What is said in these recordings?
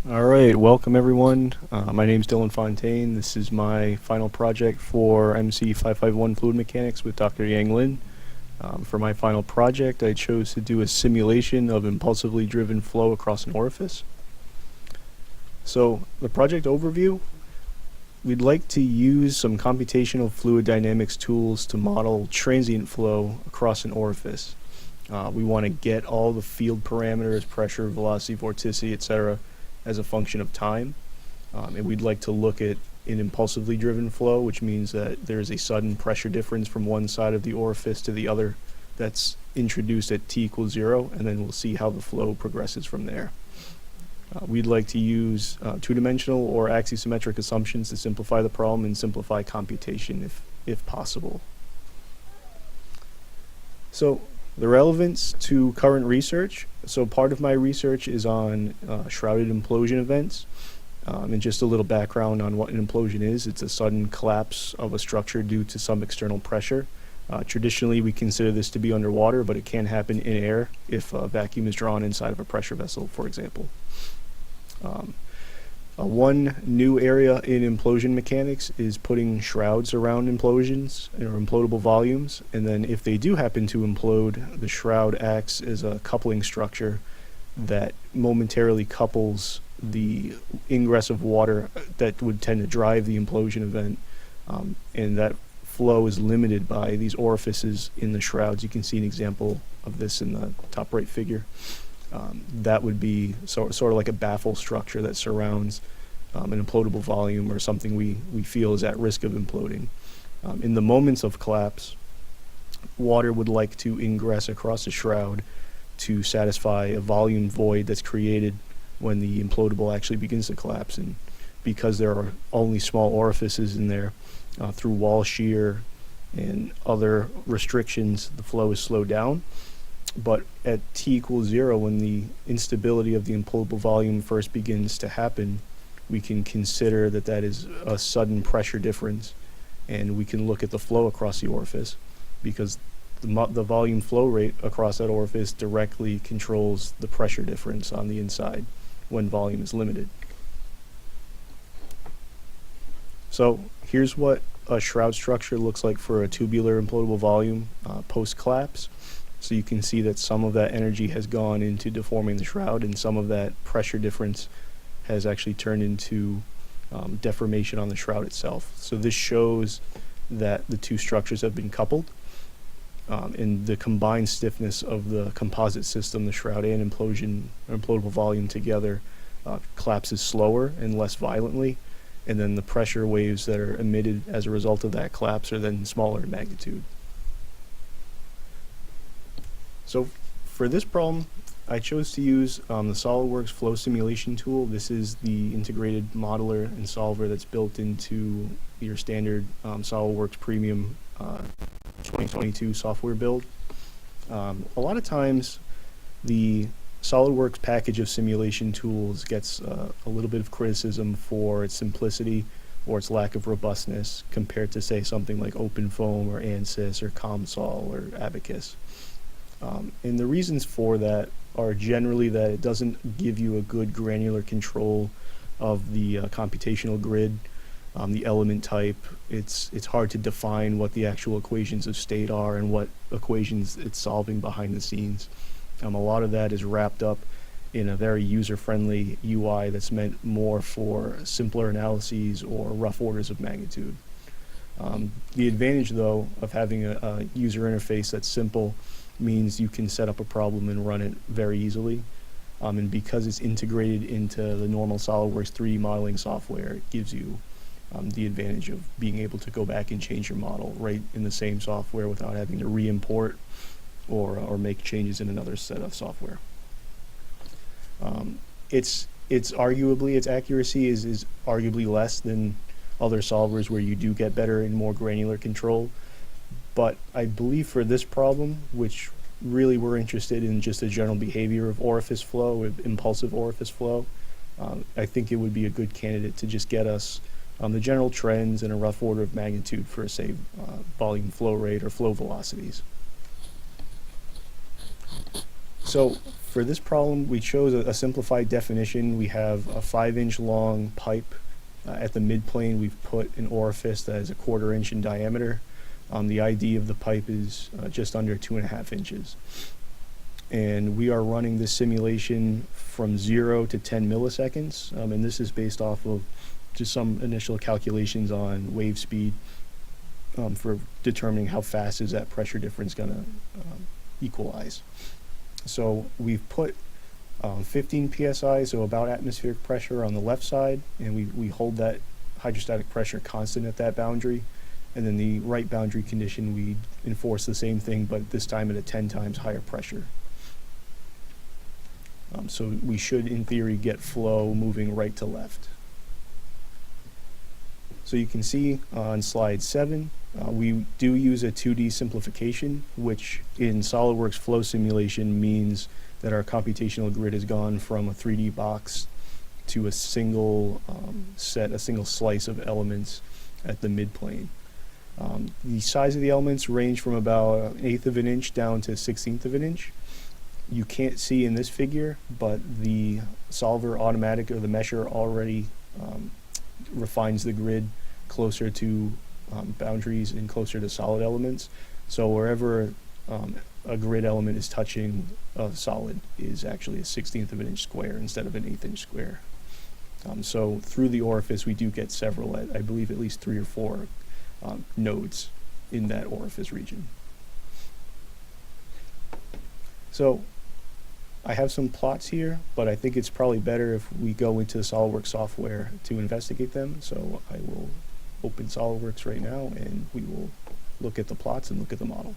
Alright, welcome everyone. My name is Dylan Fontaine. This is my final project for MCE-551 Fluid Mechanics with Dr. Yang Lin. For my final project, I chose to do a simulation of impulsively driven flow across an orifice. So, the project overview, we'd like to use some computational fluid dynamics tools to model transient flow across an orifice. We want to get all the field parameters, pressure, velocity, vorticity, etc. as a function of time, and we'd like to look at an impulsively driven flow, which means that there's a sudden pressure difference from one side of the orifice to the other that's introduced at t equals 0, and then we'll see how the flow progresses from there. We'd like to use two-dimensional or axisymmetric assumptions to simplify the problem and simplify computation if possible. So the relevance to current research. So part of my research is on shrouded implosion events. And just a little background on what an implosion is. It's a sudden collapse of a structure due to some external pressure. Traditionally, we consider this to be underwater, but it can happen in air if a vacuum is drawn inside of a pressure vessel, for example. One new area in implosion mechanics is putting shrouds around implosions or implodable volumes, and then if they do happen to implode, the shroud acts as a coupling structure that momentarily couples the ingress of water that would tend to drive the implosion event, and that flow is limited by these orifices in the shrouds. You can see an example of this in the top right figure. That would be sort of like a baffle structure that surrounds an implodable volume or something we feel is at risk of imploding. In the moments of collapse, water would like to ingress across the shroud to satisfy a volume void that's created when the implodable actually begins to collapse. And because there are only small orifices in there, through wall shear and other restrictions, the flow is slowed down. But at t equals 0, when the instability of the implodable volume first begins to happen, we can consider that that is a sudden pressure difference, and we can look at the flow across the orifice, because the volume flow rate across that orifice directly controls the pressure difference on the inside when volume is limited. So here's what a shroud structure looks like for a tubular implodable volume post-collapse. So you can see that some of that energy has gone into deforming the shroud, and some of that pressure difference has actually turned into deformation on the shroud itself. So this shows that the two structures have been coupled, and the combined stiffness of the composite system, the shroud and implodable volume together, collapses slower and less violently, and then the pressure waves that are emitted as a result of that collapse are then smaller in magnitude. So for this problem, I chose to use the SolidWorks Flow Simulation tool. This is the integrated modeler and solver that's built into your standard SolidWorks Premium 2022 software build. A lot of times, the SolidWorks package of simulation tools gets a little bit of criticism for its simplicity or its lack of robustness compared to, say, something like OpenFoam or ANSYS or COMSOL or Abacus. And the reasons for that are generally that it doesn't give you a good granular control of the computational grid, the element type. It's hard to define what the actual equations of state are and what equations it's solving behind the scenes. A lot of that is wrapped up in a very user-friendly UI that's meant more for simpler analyses or rough orders of magnitude. The advantage, though, of having a user interface that's simple means you can set up a problem and run it very easily. And because it's integrated into the normal SolidWorks 3D modeling software, it gives you the advantage of being able to go back and change your model right in the same software without having to re-import or make changes in another set of software. Its accuracy is arguably less than other solvers where you do get better and more granular control. But I believe for this problem, which really we're interested in just the general behavior of orifice flow, of impulsive orifice flow, I think it would be a good candidate to just get us the general trends and a rough order of magnitude for, say, volume flow rate or flow velocities. So for this problem, we chose a simplified definition. We have a 5-inch long pipe. At the midplane, we've put an orifice that is a 1/4 inch in diameter. The ID of the pipe is just under 2.5 inches. And we are running this simulation from 0 to 10 milliseconds. And this is based off of just some initial calculations on wave speed for determining how fast is that pressure difference going to equalize. So we've put 15 psi, so about atmospheric pressure on the left side, and we hold that hydrostatic pressure constant at that boundary. And then the right boundary condition, we enforce the same thing, but this time at a 10 times higher pressure. So we should, in theory, get flow moving right to left. So you can see on slide 7, we do use a 2D simplification, which in SolidWorks Flow Simulation means that our computational grid has gone from a 3D box to a single a single slice of elements at the midplane. The size of the elements range from about 1/8 of an inch down to 1/16 of an inch. You can't see in this figure, but the solver automatic, or the mesher, already refines the grid closer to boundaries and closer to solid elements. So wherever a grid element is touching a solid is actually a 1/16 of an inch square instead of an 1/8 inch square. So through the orifice, we do get several, I believe at least 3 or 4 nodes in that orifice region. So I have some plots here, but I think it's probably better if we go into SolidWorks software to investigate them. So I will open SolidWorks right now, and we will look at the plots and look at the model.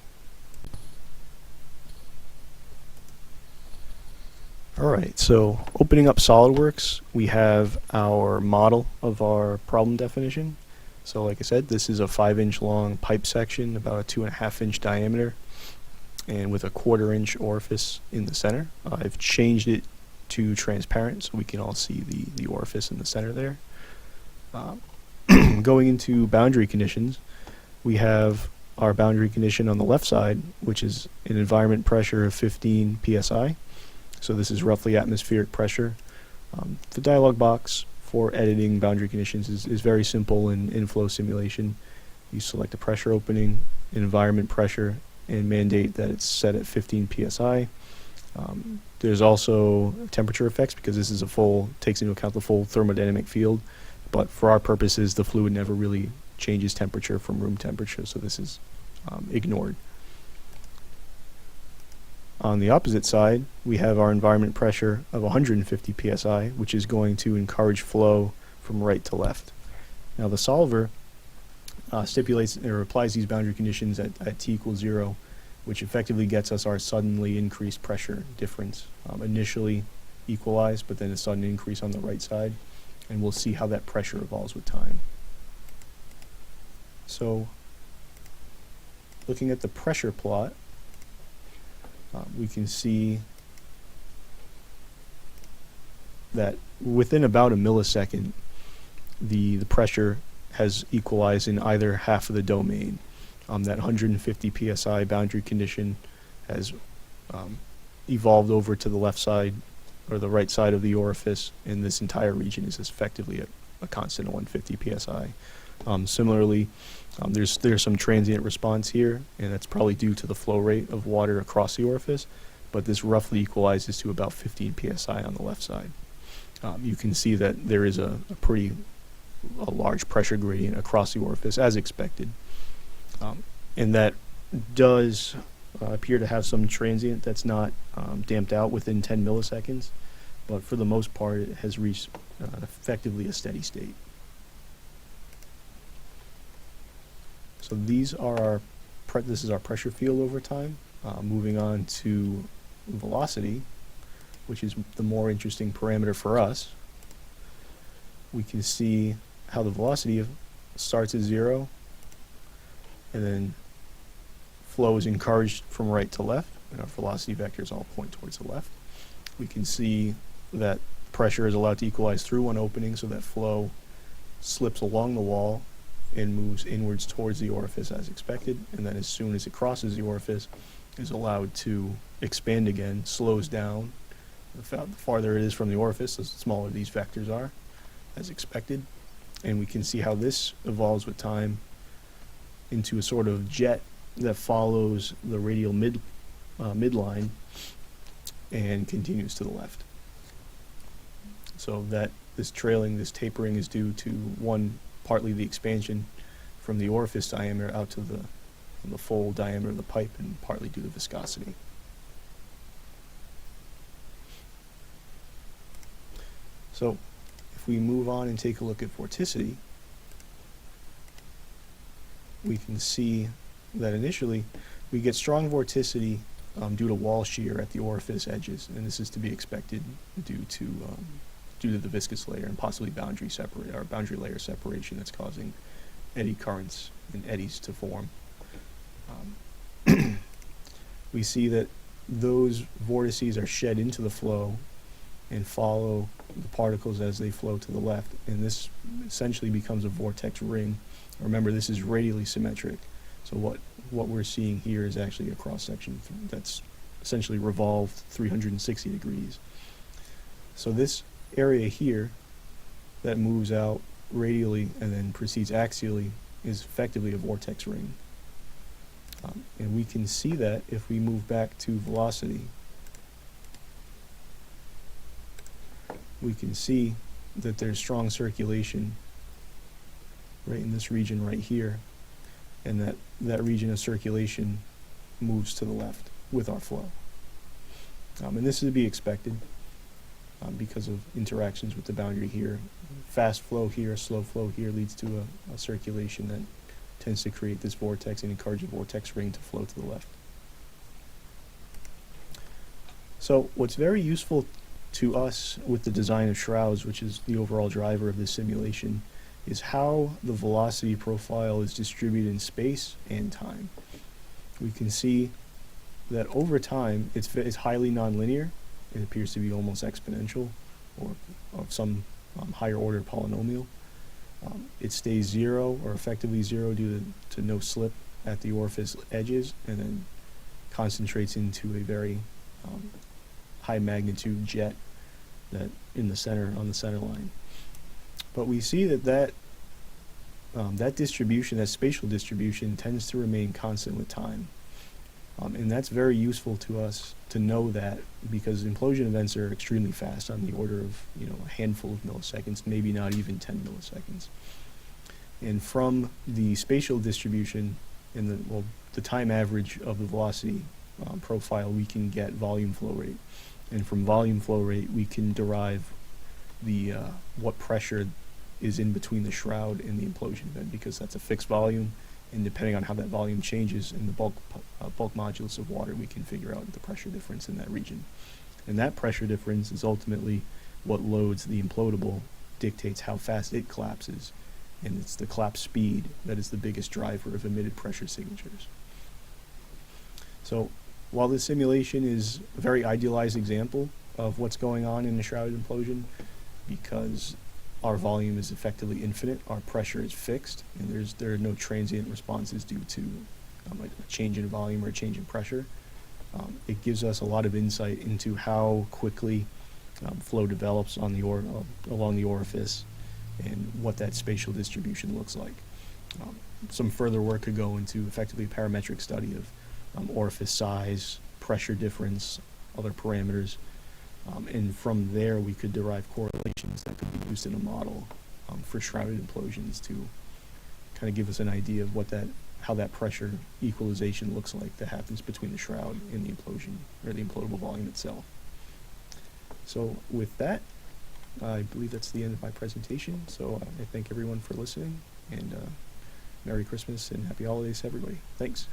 Alright, so opening up SolidWorks, we have our model of our problem definition. So like I said, this is a 5-inch long pipe section, about a 2.5 inch diameter, and with a 1/4 inch orifice in the center. I've changed it to transparent so we can all see the orifice in the center there. Going into boundary conditions, we have our boundary condition on the left side, which is an environment pressure of 15 psi. So this is roughly atmospheric pressure. The dialog box for editing boundary conditions is very simple in flow simulation. You select a pressure opening, environment pressure, and mandate that it's set at 15 psi. There's also temperature effects because this is takes into account the full thermodynamic field. But for our purposes, the fluid never really changes temperature from room temperature, so this is ignored. On the opposite side, we have our environment pressure of 150 psi, which is going to encourage flow from right to left. Now the solver stipulates or applies these boundary conditions at t equals 0, which effectively gets us our suddenly increased pressure difference. Initially equalized, but then a sudden increase on the right side, and we'll see how that pressure evolves with time. So looking at the pressure plot, we can see that within about a millisecond, the pressure has equalized in either half of the domain. That 150 psi boundary condition has evolved over to the left side or the right side of the orifice, and this entire region is effectively a constant of 150 psi. Similarly, there's some transient response here, and that's probably due to the flow rate of water across the orifice, but this roughly equalizes to about 15 psi on the left side. You can see that there is a large pressure gradient across the orifice, as expected. And that does appear to have some transient that's not damped out within 10 milliseconds, but for the most part it has reached effectively a steady state. So these are this is our pressure field over time. Moving on to velocity, which is the more interesting parameter for us. We can see how the velocity starts at 0, and then flow is encouraged from right to left, and our velocity vectors all point towards the left. We can see that pressure is allowed to equalize through one opening, so that flow slips along the wall and moves inwards towards the orifice as expected, and then as soon as it crosses the orifice is allowed to expand again, slows down, The farther it is from the orifice, the smaller these vectors are, as expected. And we can see how this evolves with time into a sort of jet that follows the radial midline and continues to the left. So that this tapering is due to, one, partly the expansion from the orifice diameter out to the full diameter of the pipe, and partly due to viscosity. So if we move on and take a look at vorticity, we can see that initially we get strong vorticity due to wall shear at the orifice edges, and this is to be expected due to the viscous layer and possibly boundary layer separation that's causing eddy currents and eddies to form. We see that those vortices are shed into the flow and follow the particles as they flow to the left, and this essentially becomes a vortex ring. Remember, this is radially symmetric, so what we're seeing here is actually a cross-section that's essentially revolved 360 degrees. So this area here that moves out radially and then proceeds axially is effectively a vortex ring. And we can see that if we move back to velocity. We can see that there's strong circulation right in this region right here, and that region of circulation moves to the left with our flow. And this is to be expected because of interactions with the boundary here. Fast flow here, slow flow here leads to a circulation that tends to create this vortex and encourage the vortex ring to flow to the left. So what's very useful to us with the design of shrouds, which is the overall driver of this simulation, is how the velocity profile is distributed in space and time. We can see that over time it's highly nonlinear. It appears to be almost exponential, or of some higher order polynomial. It stays zero, or effectively zero, due to no slip at the orifice edges, and then concentrates into a very high magnitude jet that in the center, on the center line. But we see that distribution, that spatial distribution, tends to remain constant with time. And that's very useful to us to know that, because implosion events are extremely fast, on the order of a handful of milliseconds, maybe not even 10 milliseconds. And from the spatial distribution and the time average of the velocity profile, we can get volume flow rate. And from volume flow rate, we can derive the what pressure is in between the shroud and the implosion event, because that's a fixed volume, and depending on how that volume changes in the bulk modulus of water, we can figure out the pressure difference in that region. And that pressure difference is ultimately what loads the implodable, dictates how fast it collapses, and it's the collapse speed that is the biggest driver of emitted pressure signatures. So while this simulation is a very idealized example of what's going on in a shrouded implosion, because our volume is effectively infinite, our pressure is fixed, and there are no transient responses due to a change in volume or a change in pressure. It gives us a lot of insight into how quickly flow develops on along the orifice, and what that spatial distribution looks like. Some further work could go into effectively a parametric study of orifice size, pressure difference, other parameters. And from there, we could derive correlations that could be used in a model for shrouded implosions to kind of give us an idea of how that pressure equalization looks like that happens between the shroud and the implosion, or the implodable volume itself. So with that, I believe that's the end of my presentation. So I thank everyone for listening, and Merry Christmas and Happy Holidays to everybody. Thanks.